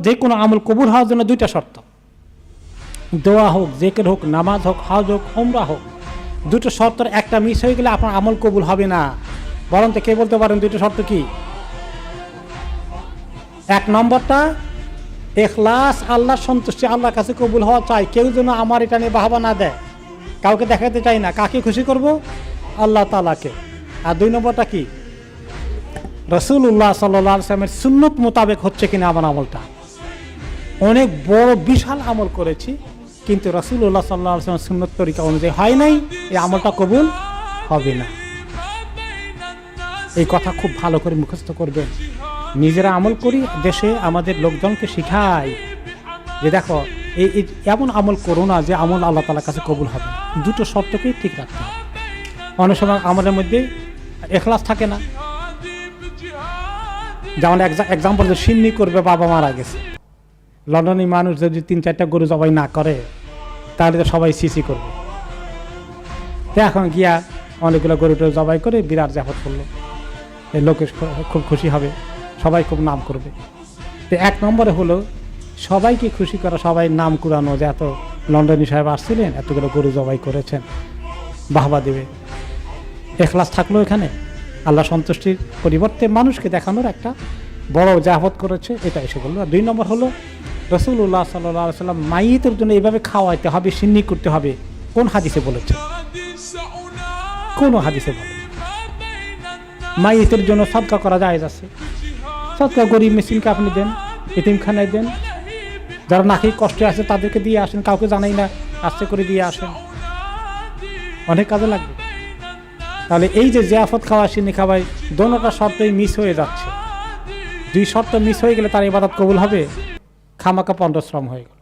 যে কোনো আমল কবুল হওয়ার জন্য দুইটা শর্ত, দোয়া হোক, জিকির হোক, নামাজ হোক, হজ হোক, উমরা হোক, দুটো শর্তের একটা মিস হয়ে গেলে আপনার আমল কবুল হবে না। বরঞ্চ কে বলতে পারেন দুটো শর্ত কি? এক নম্বরটা ইখলাস, আল্লাহর সন্তুষ্টি, আল্লাহর কাছে কবুল হওয়া চাই। কেউ যেন আমার এটা নিয়ে বাহবা না দেয়, কাউকে দেখাতে চাই না। কাকে খুশি করব? আল্লাহ তাআলাকে। আর দুই নম্বরটা কি? রাসূলুল্লাহ সাল্লাল্লাহু আলাইহি ওয়াসাল্লামের সুন্নত মোতাবেক হচ্ছে কিনা আমার আমলটা। অনেক বড় বিশাল আমল করেছি, কিন্তু রাসূলুল্লাহ সাল্লাল্লাহু আলাইহি ওয়াসাল্লামের সুন্নত তরিকা অনুযায়ী হয় নাই, এই আমলটা কবুল হবে না। এই কথা খুব ভালো করে মুখস্থ করবেন। নিজেরা আমল করি, দেশে আমাদের লোকজনকে শিখাই যে দেখো এই এমন আমল করো না যে আমল আল্লাহ তাআলার কাছে কবুল হবে। দুটো শর্তকেই ঠিক রাখতে হবে। অনেক সময় আমাদের মধ্যে ইখলাস থাকে না। যেমন এক্সাম্পল, যে সিন্নি করবে, বাবা মারা গেছে, লন্ডনের মানুষ যদি 3-4টা গরু জবাই না করে তাহলে তো সবাই সিসি করবে। তো এখন গিয়া অনেকগুলো গরুটা জবাই করে বিরাট জাফত করলো, এই লোকে খুব খুশি হবে, সবাই খুব নাম করবে। তো এক নম্বরে হলো সবাইকে খুশি করা, সবাই নাম কুড়ানো যে এত লন্ডনী সাহেব আসছিলেন, এতগুলো গরু জবাই করেছেন, বাহবা দেবে। ইখলাস থাকলো এখানে, আল্লাহ সন্তুষ্টির পরিবর্তে মানুষকে দেখানোর একটা বড় জাফত করেছে, এটা এসে বললো। আর দুই নম্বর হলো রাসূলুল্লাহ সাল্লাল্লাহু আলাইহি ওয়াসাল্লাম মাইয়িতের জন্য এইভাবে খাওয়াইতে হবে, সিন্নি করতে হবে, কোন হাদিসে বলেছে? কোন হাদিসে বলে? মাইয়িতের জন্য সাদকা করা জায়েজ আছে। সাদকা গরিব মিসকিনকে আপনি দেন, এতিমখানায় দেন, যারা না খেয়ে কষ্টে আছে তাদেরকে দিয়ে আসেন, কাউকে জানাই না, আস্তে করে দিয়ে আসেন, অনেক কাজে লাগবে। তাহলে এই যে জিয়াফত খাওয়া, সিন্নি খাওয়াই, দোনোটা শর্তই মিস হয়ে যাচ্ছে। দুই শর্ত মিস হয়ে গেলে তার ইবাদত কবুল হবে, খামাকা পণ্ডশ্রম হয়ে গেল।